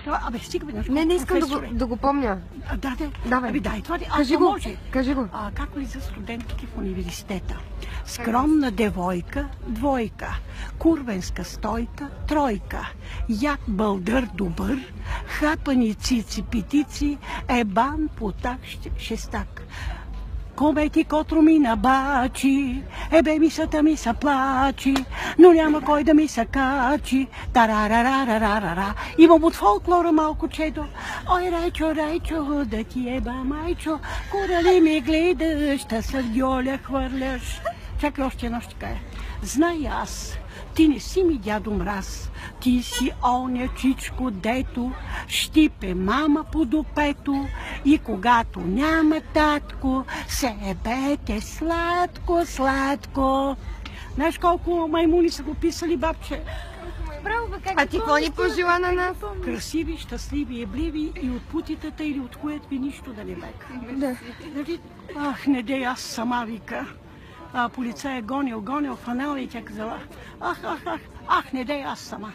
това, стига бе, Не искам да го помня. Давай. Дай това, Кажи го. Как влиза студентките в университета? Скромна девойка, двойка. Курвенска стойка, тройка. Як бълдър добър, хапани цици питици, ебан потак шестак. Коме ти котро ми набачи, ебе мисата ми са плачи, но няма кой да ми се качи. Тарарарарарара. Имам от фолклора малко чедо. Ой, райчо, да ти еба майчо, куда ли ми гледаш, та сърдьоля хвърляш. Чакай още едно ще кажа. Знай аз, ти не си ми дядо мраз, ти си оня чичко, дето щипе мама по допето и когато няма татко, се ебете сладко. Знаеш колко маймуни са го писали, бабче? А ти какво ни пожела на нас? Красиви, щастливи, ебливи и от путитата или от хуят ви нищо да не бека. Да. Ах, не дей, аз сама вика. Полицай е гонил, фанал и тя казала, ах, не дей, аз сама.